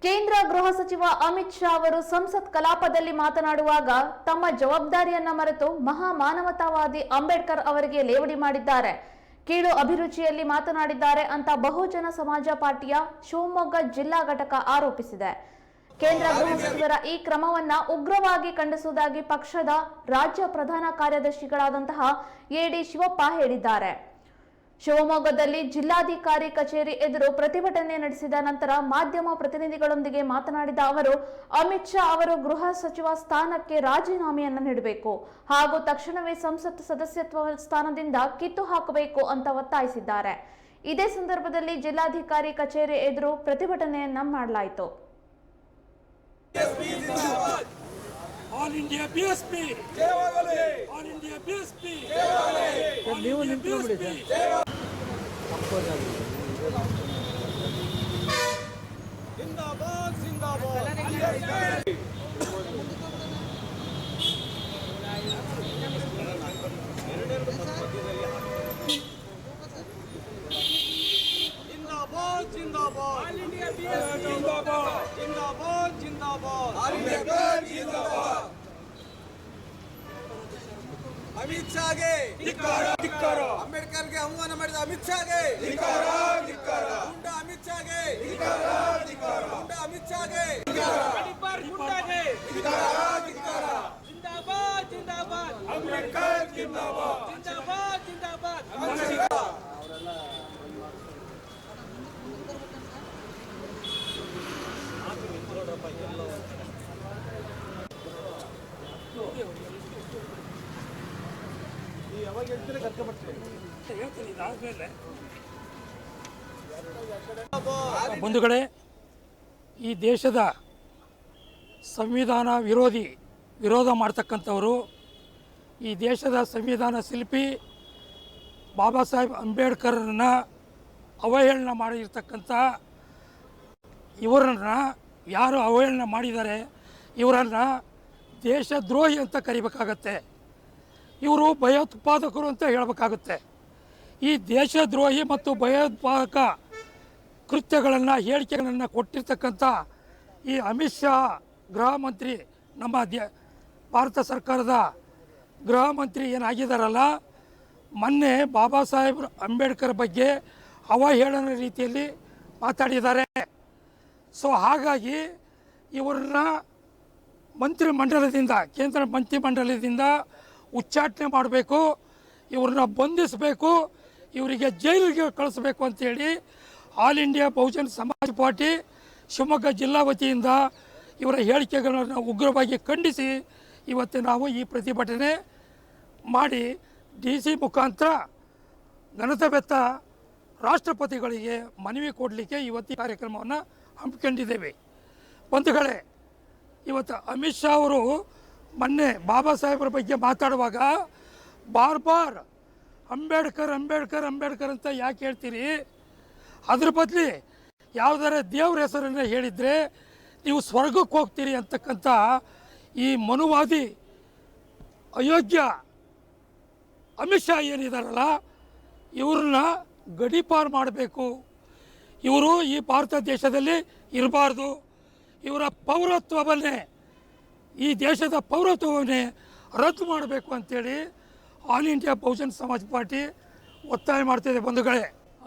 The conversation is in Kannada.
ಕೇಂದ್ರ ಗೃಹ ಸಚಿವ ಅಮಿತ್ ಶಾ ಅವರು ಸಂಸತ್ ಕಲಾಪದಲ್ಲಿ ಮಾತನಾಡುವಾಗ ತಮ್ಮ ಜವಾಬ್ದಾರಿಯನ್ನ ಮರೆತು ಮಹಾಮಾನವತಾವಾದಿ ಅಂಬೇಡ್ಕರ್ ಅವರಿಗೆ ಲೇವಡಿ ಮಾಡಿದ್ದಾರೆ, ಕೀಳು ಅಭಿರುಚಿಯಲ್ಲಿ ಮಾತನಾಡಿದ್ದಾರೆ ಅಂತ ಬಹುಜನ ಸಮಾಜ ಪಾರ್ಟಿಯ ಶಿವಮೊಗ್ಗ ಜಿಲ್ಲಾ ಘಟಕ ಆರೋಪಿಸಿದೆ. ಕೇಂದ್ರ ಗೃಹ ಸಚಿವರ ಈ ಕ್ರಮವನ್ನ ಉಗ್ರವಾಗಿ ಖಂಡಿಸುವುದಾಗಿ ಪಕ್ಷದ ರಾಜ್ಯ ಪ್ರಧಾನ ಕಾರ್ಯದರ್ಶಿಗಳಾದಂತಹ ಎಡಿ ಶಿವಪ್ಪ ಹೇಳಿದ್ದಾರೆ. ಶಿವಮೊಗ್ಗದಲ್ಲಿ ಜಿಲ್ಲಾಧಿಕಾರಿ ಕಚೇರಿ ಎದುರು ಪ್ರತಿಭಟನೆ ನಡೆಸಿದ ನಂತರ ಮಾಧ್ಯಮ ಪ್ರತಿನಿಧಿಗಳೊಂದಿಗೆ ಮಾತನಾಡಿದ ಅವರು, ಅಮಿತ್ ಶಾ ಅವರು ಗೃಹ ಸಚಿವ ಸ್ಥಾನಕ್ಕೆ ರಾಜೀನಾಮೆಯನ್ನು ನೀಡಬೇಕು ಹಾಗೂ ತಕ್ಷಣವೇ ಸಂಸತ್ ಸದಸ್ಯತ್ವ ಸ್ಥಾನದಿಂದ ಕಿತ್ತು ಹಾಕಬೇಕು ಅಂತ ಒತ್ತಾಯಿಸಿದ್ದಾರೆ. ಇದೇ ಸಂದರ್ಭದಲ್ಲಿ ಜಿಲ್ಲಾಧಿಕಾರಿ ಕಚೇರಿ ಎದುರು ಪ್ರತಿಭಟನೆಯನ್ನ ಮಾಡಲಾಯಿತು. All India BSP All India BSP ನೀವು ನಿಂತ್ಕೊಂಡ್ಬಿಡಿ ಜಿಂದಾಬಾದ್ ಜಿಂದಾಬಾದ್ ಜಿಂದಾಬಾದ್ ಜಿಂದಾಬಾದ್ All India BSP ಜಿಂದಾಬಾದ್ ಜಿಂದಾಬಾದ್ ಜಿಂದಾಬಾದ್ All India BSP ಜಿಂದಾಬಾದ್ ಅಮಿತ್ ಶಾಗೆ ಧಿಕ್ಕಾರ ಧಿಕ್ಕಾರ ಅಂಬೇಡ್ಕರ್ಗೆ ಅವಮಾನ ಮಾಡಿದ ಅಮಿತ್ ಶಾಗೆ ಧಿಕ್ಕಾರ ಧಿಕ್ಕಾರ ಗುಂಡಾ ಅಮಿತ್ ಶಾಗೆ ಧಿಕ್ಕಾರ ಧಿಕ್ಕಾರ ಗುಂಡಾ ಅಮಿತ್ ಶಾಗೆ ಧಿಕ್ಕಾರ ಗುಂಡಾಗೆ ಧಿಕ್ಕಾರ ಧಿಕ್ಕಾರ ಜಿಂದಾಬಾದ್ ಜಿಂದಾಬಾದ್ ಅಂಬೇಡ್ಕರ್ ಜಿಂದಾಬಾದ್ ಜಿಂದಾಬಾದ್ ಜಿಂದಾಬಾದ್ ಅವರೆಲ್ಲ ಬಂಧುಗಳೇ, ಈ ದೇಶದ ಸಂವಿಧಾನ ವಿರೋಧ ಮಾಡ್ತಕ್ಕಂಥವರು, ಈ ದೇಶದ ಸಂವಿಧಾನ ಶಿಲ್ಪಿ ಬಾಬಾ ಸಾಹೇಬ್ ಅಂಬೇಡ್ಕರ್ನ ಅವಹೇಳನ ಮಾಡಿರ್ತಕ್ಕಂಥ ಇವರನ್ನು ಯಾರು ಅವಹೇಳನ ಮಾಡಿದ್ದಾರೆ ಇವರನ್ನು ದೇಶದ್ರೋಹಿ ಅಂತ ಕರಿಬೇಕಾಗತ್ತೆ. ಇವರು ಭಯೋತ್ಪಾದಕರು ಅಂತ ಹೇಳಬೇಕಾಗುತ್ತೆ. ಈ ದೇಶದ್ರೋಹಿ ಮತ್ತು ಭಯೋತ್ಪಾದಕ ಕೃತ್ಯಗಳನ್ನು ಹೇಳಿಕೆಗಳನ್ನು ಕೊಟ್ಟಿರ್ತಕ್ಕಂಥ ಈ ಅಮಿತ್ ಶಾ ಗೃಹ ಮಂತ್ರಿ, ನಮ್ಮ ಭಾರತ ಸರ್ಕಾರದ ಗೃಹ ಮಂತ್ರಿ ಏನಾಗಿದ್ದಾರಲ್ಲ, ಮೊನ್ನೆ ಬಾಬಾ ಸಾಹೇಬ್ ಅಂಬೇಡ್ಕರ್ ಬಗ್ಗೆ ಅವಹೇಳನ ರೀತಿಯಲ್ಲಿ ಮಾತಾಡಿದ್ದಾರೆ. ಸೊ ಹಾಗಾಗಿ ಇವ್ರನ್ನ ಮಂತ್ರಿಮಂಡಲದಿಂದ, ಕೇಂದ್ರ ಮಂತ್ರಿಮಂಡಲದಿಂದ ಉಚ್ಚಾಟನೆ ಮಾಡಬೇಕು, ಇವ್ರನ್ನ ಬಂಧಿಸಬೇಕು, ಇವರಿಗೆ ಜೈಲಿಗೆ ಕಳಿಸ್ಬೇಕು ಅಂತೇಳಿ ಆಲ್ ಇಂಡಿಯಾ ಬಹುಜನ ಸಮಾಜ ಪಾರ್ಟಿ ಶಿವಮೊಗ್ಗ ಜಿಲ್ಲಾ ವತಿಯಿಂದ ಇವರ ಹೇಳಿಕೆಗಳನ್ನು ಉಗ್ರವಾಗಿ ಖಂಡಿಸಿ ಇವತ್ತು ನಾವು ಈ ಪ್ರತಿಭಟನೆ ಮಾಡಿ DC ಮುಖಾಂತರ ಘನತೆವೆತ್ತ ರಾಷ್ಟ್ರಪತಿಗಳಿಗೆ ಮನವಿ ಕೊಡಲಿಕ್ಕೆ ಇವತ್ತು ಈ ಕಾರ್ಯಕ್ರಮವನ್ನು ಹಮ್ಮಿಕೊಂಡಿದ್ದೇವೆ. ಬಂಧುಗಳೇ, ಇವತ್ತು ಅಮಿತ್ ಶಾ ಅವರು ಮೊನ್ನೆ ಬಾಬಾ ಸಾಹೇಬರ ಬಗ್ಗೆ ಮಾತಾಡುವಾಗ ಬಾರ್ ಅಂಬೇಡ್ಕರ್ ಅಂಬೇಡ್ಕರ್ ಅಂಬೇಡ್ಕರ್ ಅಂತ ಯಾಕೆ ಹೇಳ್ತೀರಿ? ಅದ್ರ ಬದಲಿ ಯಾವುದಾರ ದೇವ್ರ ಹೆಸರನ್ನು ಹೇಳಿದರೆ ನೀವು ಸ್ವರ್ಗಕ್ಕೆ ಹೋಗ್ತೀರಿ ಅಂತಕ್ಕಂಥ ಈ ಮನುವಾದಿ ಅಯೋಗ್ಯ ಅಮಿತ್ ಶಾ ಏನಿದಾರಲ್ಲ, ಇವ್ರನ್ನ ಗಡೀಪಾರು ಮಾಡಬೇಕು. ಇವರು ಈ ಭಾರತ ದೇಶದಲ್ಲಿ ಇರಬಾರ್ದು. ಇವರ ಪೌರತ್ವವನ್ನೇ, ಈ ದೇಶದ ಪೌರತ್ವವನ್ನೇ ರದ್ದು ಮಾಡಬೇಕು ಅಂತೇಳಿ ಆಲ್ ಇಂಡಿಯಾ ಬಹುಜನ ಸಮಾಜ ಪಾರ್ಟಿ ಒತ್ತಾಯ ಮಾಡ್ತಿದೆ. ಬಂಧುಗಳೇ,